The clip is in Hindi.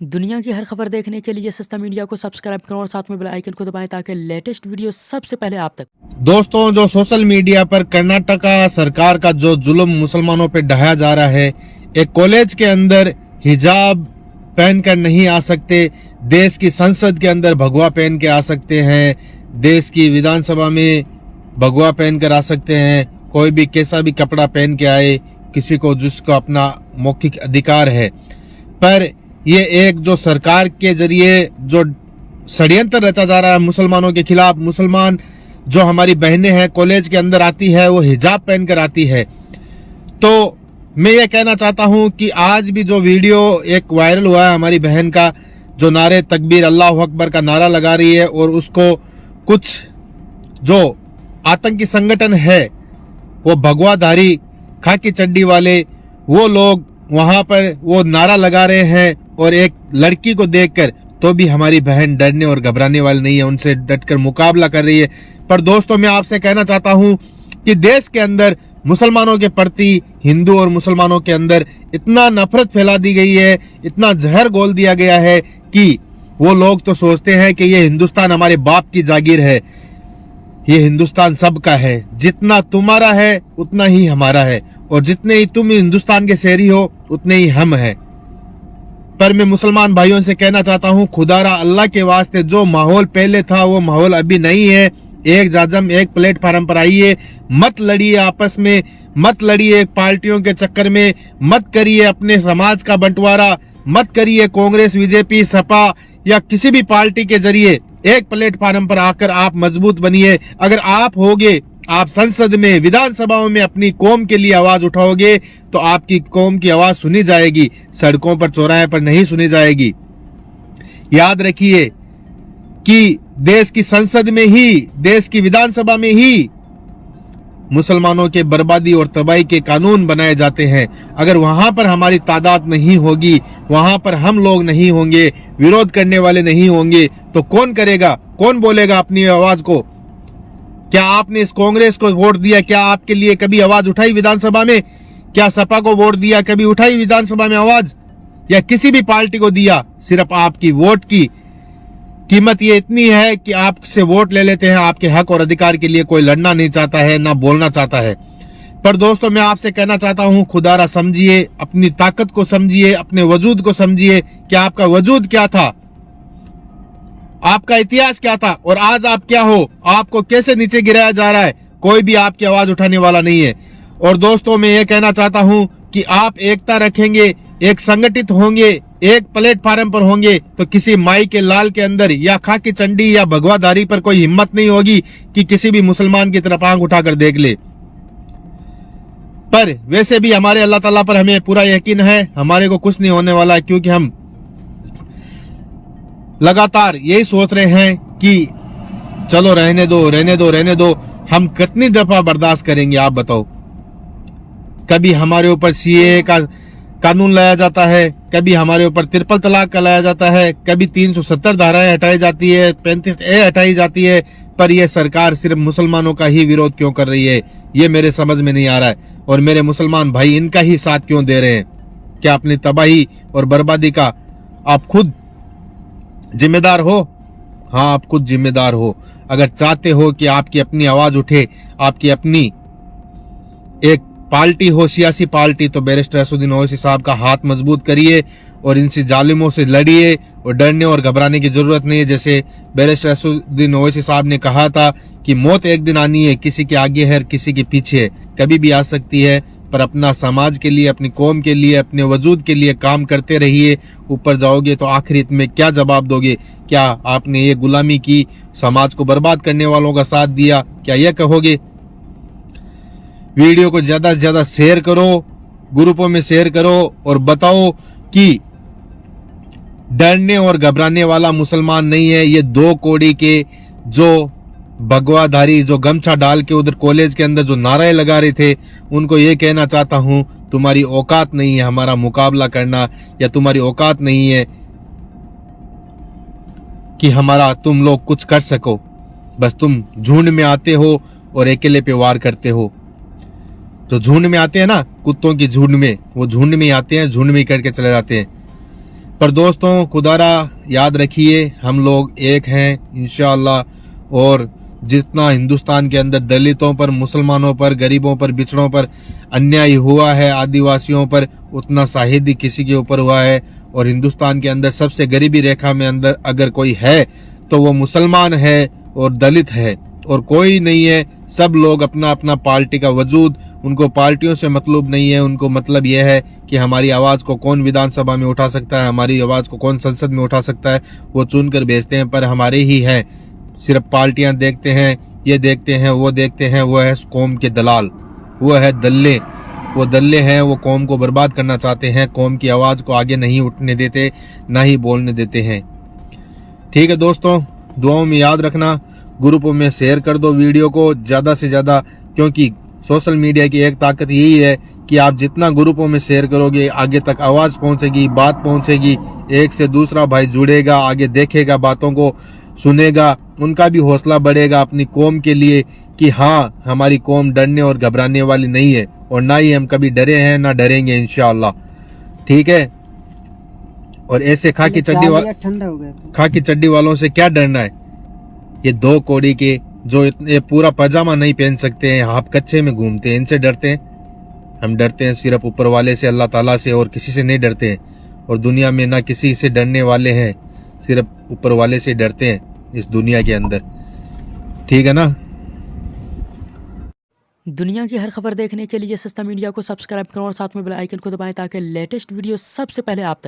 दुनिया की हर खबर देखने के लिए सस्ता मीडिया को सब्सक्राइब करो और साथ में बेल आइकन को दबाएं ताकि लेटेस्ट वीडियो सबसे पहले आप तक। दोस्तों, जो सोशल मीडिया पर कर्नाटका सरकार का जो जुल्म मुसलमानों पे ढाया जा रहा है, एक कॉलेज के अंदर हिजाब पहनकर नहीं आ सकते, देश की संसद के अंदर भगवा पहन के आ सकते हैं, देश की विधानसभा में भगवा पहनकर आ सकते हैं, कोई भी कैसा भी कपड़ा पहन के आए, किसी को जिसको अपना मौखिक अधिकार है। पर ये एक जो सरकार के जरिए जो षड्यंत्र रचा जा रहा है मुसलमानों के खिलाफ, मुसलमान जो हमारी बहनें हैं कॉलेज के अंदर आती है वो हिजाब पहनकर आती है। तो मैं ये कहना चाहता हूं कि आज भी जो वीडियो एक वायरल हुआ है हमारी बहन का, जो नारे तकबीर अल्लाह अकबर का नारा लगा रही है और उसको कुछ जो आतंकी संगठन है वो भगवाधारी खाकी चड्डी वाले वो लोग वहां पर वो नारा लगा रहे हैं और एक लड़की को देखकर तो भी हमारी बहन डरने और घबराने वाली नहीं है, उनसे डटकर मुकाबला कर रही है। पर दोस्तों, मैं आपसे कहना चाहता हूं कि देश के अंदर मुसलमानों के प्रति, हिंदू और मुसलमानों के अंदर इतना नफरत फैला दी गई है, इतना जहर घोल दिया गया है कि वो लोग तो सोचते हैं कि ये हिंदुस्तान हमारे बाप की जागीर है, ये हिंदुस्तान सबका है, जितना तुम्हारा है उतना ही हमारा है और जितने ही तुम हिंदुस्तान के शहरी हो उतने ही हम हैं। पर मैं मुसलमान भाइयों से कहना चाहता हूं, खुदारा अल्लाह के वास्ते, जो माहौल पहले था वो माहौल अभी नहीं है। एक जाजम एक प्लेटफार्म पर आइए, मत लड़िए आपस में, मत लड़िए पार्टियों के चक्कर में, मत करिए अपने समाज का बंटवारा, मत करिए कांग्रेस, बीजेपी, सपा या किसी भी पार्टी के जरिए। एक प्लेटफार्म पर आकर आप मजबूत बनिए। अगर आप होगे, आप संसद में, विधानसभाओं में अपनी कौम के लिए आवाज उठाओगे तो आपकी कौम की आवाज सुनी जाएगी, सड़कों पर, चौराहे पर नहीं सुनी जाएगी। याद रखिए कि देश की संसद में ही, देश की विधानसभा में ही मुसलमानों के बर्बादी और तबाही के कानून बनाए जाते हैं। अगर वहां पर हमारी तादाद नहीं होगी, वहां पर हम लोग नहीं होंगे, विरोध करने वाले नहीं होंगे, तो कौन करेगा, कौन बोलेगा अपनी आवाज को? क्या आपने इस कांग्रेस को वोट दिया? क्या आपके लिए कभी आवाज उठाई विधानसभा में? क्या सपा को वोट दिया, कभी उठाई विधानसभा में आवाज? या किसी भी पार्टी को दिया? सिर्फ आपकी वोट की कीमत ये इतनी है कि आपसे वोट ले लेते हैं, आपके हक और अधिकार के लिए कोई लड़ना नहीं चाहता है, ना बोलना चाहता है। पर दोस्तों, मैं आपसे कहना चाहता हूं, खुदारा समझिए, अपनी ताकत को समझिए, अपने वजूद को समझिए कि आपका वजूद क्या था, आपका इतिहास क्या था और आज आप क्या हो, आपको कैसे नीचे गिराया जा रहा है। कोई भी आपकी आवाज उठाने वाला नहीं है। और दोस्तों, मैं ये कहना चाहता हूं कि आप एकता रखेंगे, एक संगठित होंगे, एक प्लेटफार्म पर होंगे तो किसी माई के लाल के अंदर या खाकी चंडी या भगवाधारी पर कोई हिम्मत नहीं होगी कि किसी भी मुसलमान की तरफ आंख उठाकर देख ले। पर वैसे भी हमारे अल्लाह ताला पर हमें पूरा यकीन है, हमारे को कुछ नहीं होने वाला है, क्योंकि हम लगातार यही सोच रहे हैं कि चलो रहने दो, रहने दो, रहने दो। हम कितनी दफा बर्दाश्त करेंगे, आप बताओ? कभी हमारे ऊपर सीए का कानून लाया जाता है, कभी हमारे ऊपर ट्रिपल तलाक का लाया जाता है, कभी 370 धाराएं हटाई जाती है, 35A हटाई जाती है। पर यह सरकार सिर्फ मुसलमानों का ही विरोध क्यों कर रही है, ये मेरे समझ में नहीं आ रहा है। और मेरे मुसलमान भाई इनका ही साथ क्यों दे रहे हैं? क्या अपनी तबाही और बर्बादी का आप खुद जिम्मेदार हो? हाँ, आप खुद जिम्मेदार हो। अगर चाहते हो कि आपकी अपनी आवाज उठे, आपकी अपनी एक पार्टी हो, सियासी पार्टी, तो बैरिस्टर असदुद्दीन ओवैसी साहब का हाथ मजबूत करिए और इनसे जालिमों से लड़िए। और डरने और घबराने की जरूरत नहीं है। जैसे बैरिस्टर असदुद्दीन ओवैसी साहब ने कहा था कि मौत एक दिन आनी है, किसी के आगे है, किसी के पीछे है, कभी भी आ सकती है। पर अपना समाज के लिए, अपनी कौम के लिए, अपने वजूद के लिए काम करते रहिए। ऊपर जाओगे तो आखिरत में क्या जवाब दोगे? क्या आपने ये गुलामी की, समाज को बर्बाद करने वालों का साथ दिया, क्या यह कहोगे? वीडियो को ज्यादा से ज्यादा शेयर करो, ग्रुपों में शेयर करो और बताओ कि डरने और घबराने वाला मुसलमान नहीं है। ये 2 कौड़ी के जो भगवाधारी, जो गमछा डाल के उधर कॉलेज के अंदर जो नारे लगा रहे थे, उनको ये कहना चाहता हूं, तुम्हारी औकात नहीं है हमारा मुकाबला करना, या तुम्हारी औकात नहीं है कि हमारा तुम लोग कुछ कर सको। बस तुम झुंड में आते हो और अकेले पे वार करते हो। जो झुंड में आते हैं ना, कुत्तों की झुंड में, वो झुंड में आते हैं, झुंड में करके चले जाते हैं। पर दोस्तों खुदारा याद रखिए, हम लोग एक हैं इंशाअल्लाह। और जितना हिंदुस्तान के अंदर दलितों पर, मुसलमानों पर, गरीबों पर, बिछड़ों पर अन्याय हुआ है, आदिवासियों पर, उतना शाहिद ही किसी के ऊपर हुआ है। और हिंदुस्तान के अंदर सबसे गरीबी रेखा में अंदर अगर कोई है तो वो मुसलमान है और दलित है, और कोई नहीं है। सब लोग अपना अपना पार्टी का वजूद, उनको पार्टियों से मतलब नहीं है। उनको मतलब यह है कि हमारी आवाज को कौन विधानसभा में उठा सकता है, हमारी आवाज को कौन संसद में उठा सकता है, वो चुनकर भेजते हैं। पर हमारे ही हैं, सिर्फ पार्टियां देखते हैं, ये देखते हैं, वो देखते हैं। वो है कौम के दलाल, वो है दल्ले, वो दल्ले हैं। वो कौम को बर्बाद करना चाहते हैं, कौम की आवाज को आगे नहीं उठने देते, ना ही बोलने देते हैं। ठीक है दोस्तों, दुआओं में याद रखना, ग्रुपों में शेयर कर दो वीडियो को ज्यादा से ज्यादा, क्योंकि सोशल मीडिया की एक ताकत यही है कि आप जितना ग्रुपों में शेयर करोगे आगे तक आवाज पहुंचेगी, बात पहुंचेगी, एक से दूसरा भाई जुड़ेगा, आगे देखेगा, बातों को सुनेगा, उनका भी हौसला बढ़ेगा अपनी कौम के लिए कि हाँ, हमारी कौम डरने और घबराने वाली नहीं है, और ना ही हम कभी डरे हैं ना डरेंगे इंशाअल्लाह। ठीक है। और ऐसे खाकी चड्डी वालों से क्या डरना है? ये 2 कौड़ी के जो ये पूरा पजामा नहीं पहन सकते हैं, हाफ कच्चे में घूमते हैं, इनसे डरते हैं? हम डरते हैं सिर्फ ऊपर वाले से, अल्लाह ताला से, और किसी से नहीं डरते हैं। और दुनिया में ना किसी से डरने वाले हैं, सिर्फ ऊपर वाले से डरते हैं इस दुनिया के अंदर। ठीक है ना। दुनिया की हर खबर देखने के लिए सस्ता मीडिया को सब्सक्राइब करो और साथ में बेल आइकन को दबाएं ताकि लेटेस्ट वीडियो सबसे पहले आप तक